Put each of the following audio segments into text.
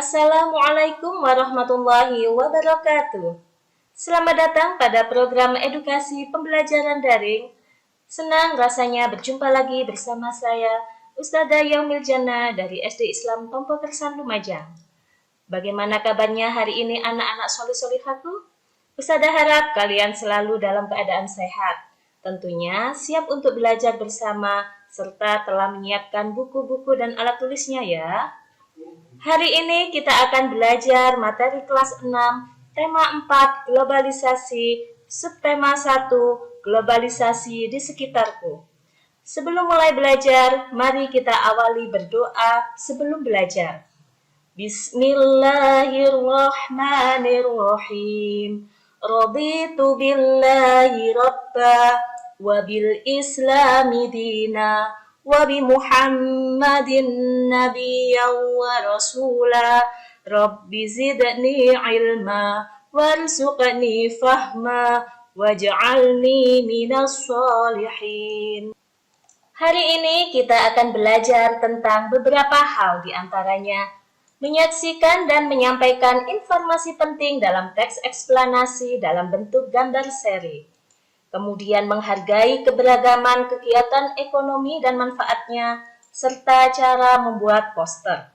Assalamualaikum warahmatullahi wabarakatuh. Selamat datang pada program edukasi pembelajaran daring. Senang rasanya berjumpa lagi bersama saya, Ustadzah Yaumil Jannah dari SD Islam Tompo Kersan Lumajang. Bagaimana kabarnya hari ini anak-anak solih-solihaku? Ustadzah harap kalian selalu dalam keadaan sehat. Tentunya siap untuk belajar bersama serta telah menyiapkan buku-buku dan alat tulisnya ya. Hari ini kita akan belajar materi kelas 6, tema 4, globalisasi, subtema 1, globalisasi di sekitarku. Sebelum mulai belajar, mari kita awali berdoa sebelum belajar. Bismillahirrahmanirrahim. Raditu billahi rabba wa bil islami dina wa bi Muhammadin nabiyyan wa rasula. Rabbi zidni ilma warzuqni fahma waj'alni minas sholihin. Hari ini kita akan belajar tentang beberapa hal, di antaranya menyaksikan dan menyampaikan informasi penting dalam teks eksplanasi dalam bentuk gambar seri. Kemudian menghargai keberagaman kegiatan ekonomi dan manfaatnya, serta cara membuat poster.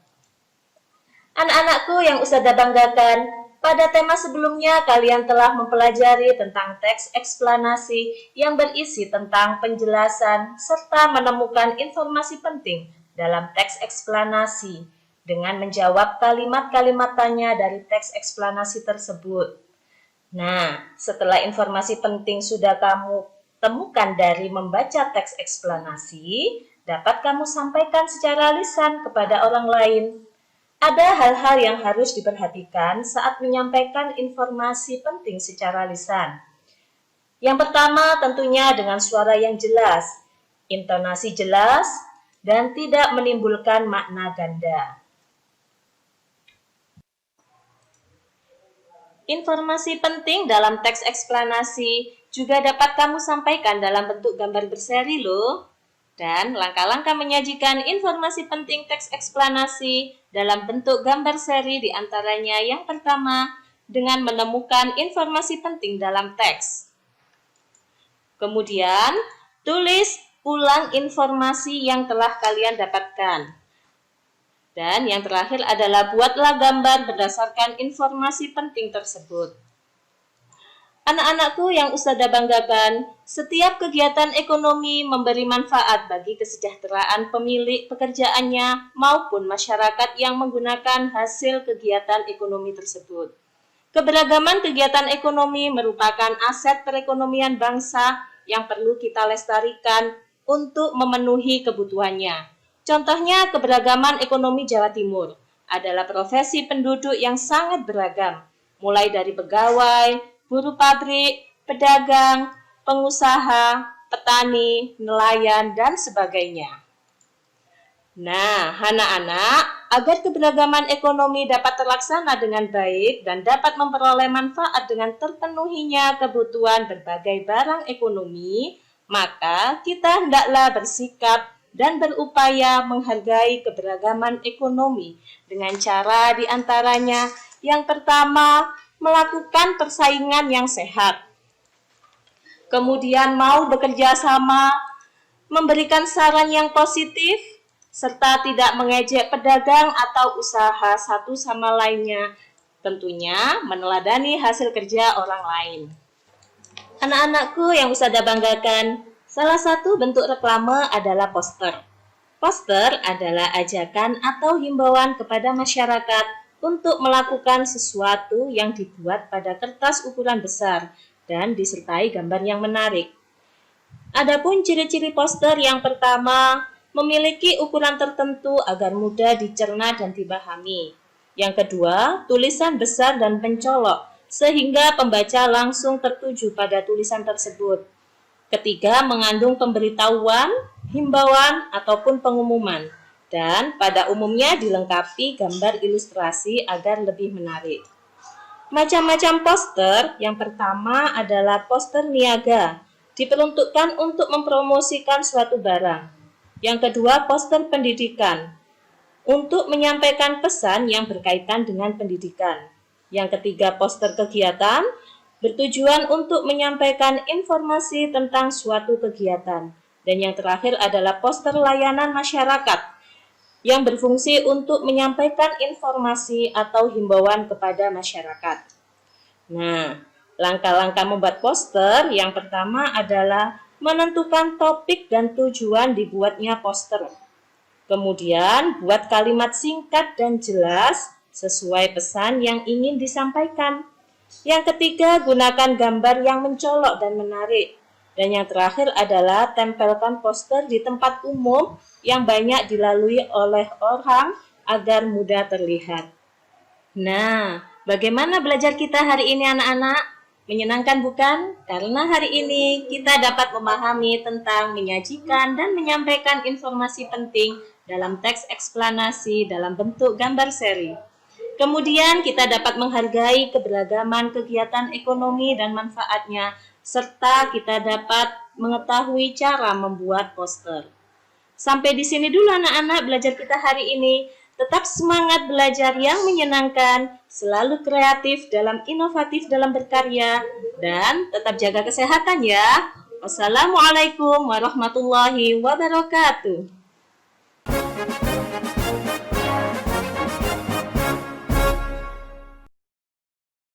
Anak-anakku yang Ustadzah banggakan, pada tema sebelumnya kalian telah mempelajari tentang teks eksplanasi yang berisi tentang penjelasan serta menemukan informasi penting dalam teks eksplanasi dengan menjawab kalimat-kalimat tanya dari teks eksplanasi tersebut. Nah, setelah informasi penting sudah kamu temukan dari membaca teks eksplanasi, dapat kamu sampaikan secara lisan kepada orang lain. Ada hal-hal yang harus diperhatikan saat menyampaikan informasi penting secara lisan. Yang pertama tentunya dengan suara yang jelas, intonasi jelas, dan tidak menimbulkan makna ganda. Informasi penting dalam teks eksplanasi juga dapat kamu sampaikan dalam bentuk gambar berseri loh. Dan langkah-langkah menyajikan informasi penting teks eksplanasi dalam bentuk gambar seri diantaranya yang pertama, dengan menemukan informasi penting dalam teks. Kemudian, tulis ulang informasi yang telah kalian dapatkan. Dan yang terakhir adalah buatlah gambar berdasarkan informasi penting tersebut. Anak-anakku yang Ustadzah banggakan, setiap kegiatan ekonomi memberi manfaat bagi kesejahteraan pemilik pekerjaannya maupun masyarakat yang menggunakan hasil kegiatan ekonomi tersebut. Keberagaman kegiatan ekonomi merupakan aset perekonomian bangsa yang perlu kita lestarikan untuk memenuhi kebutuhannya. Contohnya keberagaman ekonomi Jawa Timur adalah profesi penduduk yang sangat beragam, mulai dari pegawai, buruh pabrik, pedagang, pengusaha, petani, nelayan, dan sebagainya. Nah, anak-anak, agar keberagaman ekonomi dapat terlaksana dengan baik dan dapat memperoleh manfaat dengan terpenuhinya kebutuhan berbagai barang ekonomi, maka kita hendaklah bersikap dan berupaya menghargai keberagaman ekonomi dengan cara diantaranya yang pertama, melakukan persaingan yang sehat. Kemudian mau bekerja sama, memberikan saran yang positif, serta tidak mengejek pedagang atau usaha satu sama lainnya. Tentunya meneladani hasil kerja orang lain. Anak-anakku yang Ustadzah banggakan, salah satu bentuk reklame adalah poster. Poster adalah ajakan atau himbauan kepada masyarakat untuk melakukan sesuatu yang dibuat pada kertas ukuran besar dan disertai gambar yang menarik. Adapun ciri-ciri poster yang pertama, memiliki ukuran tertentu agar mudah dicerna dan dipahami. Yang kedua, tulisan besar dan mencolok, sehingga pembaca langsung tertuju pada tulisan tersebut. Ketiga, mengandung pemberitahuan, himbauan, ataupun pengumuman. Dan pada umumnya dilengkapi gambar ilustrasi agar lebih menarik. Macam-macam poster, yang pertama adalah poster niaga, diperuntukkan untuk mempromosikan suatu barang. Yang kedua, poster pendidikan. untuk menyampaikan pesan yang berkaitan dengan pendidikan. Yang ketiga, poster kegiatan bertujuan untuk menyampaikan informasi tentang suatu kegiatan. Dan yang terakhir adalah poster layanan masyarakat yang berfungsi untuk menyampaikan informasi atau himbauan kepada masyarakat. Nah, langkah-langkah membuat poster yang pertama adalah menentukan topik dan tujuan dibuatnya poster. Kemudian, buat kalimat singkat dan jelas sesuai pesan yang ingin disampaikan. Yang ketiga, gunakan gambar yang mencolok dan menarik. Dan yang terakhir adalah tempelkan poster di tempat umum yang banyak dilalui oleh orang agar mudah terlihat. Nah, bagaimana belajar kita hari ini anak-anak? Menyenangkan bukan? Karena hari ini kita dapat memahami tentang menyajikan dan menyampaikan informasi penting dalam teks eksplanasi dalam bentuk gambar seri. Kemudian kita dapat menghargai keberagaman kegiatan ekonomi dan manfaatnya, serta kita dapat mengetahui cara membuat poster. Sampai di sini dulu anak-anak belajar kita hari ini. Tetap semangat belajar yang menyenangkan, selalu kreatif dalam inovatif dalam berkarya, dan tetap jaga kesehatan ya. Wassalamualaikum warahmatullahi wabarakatuh.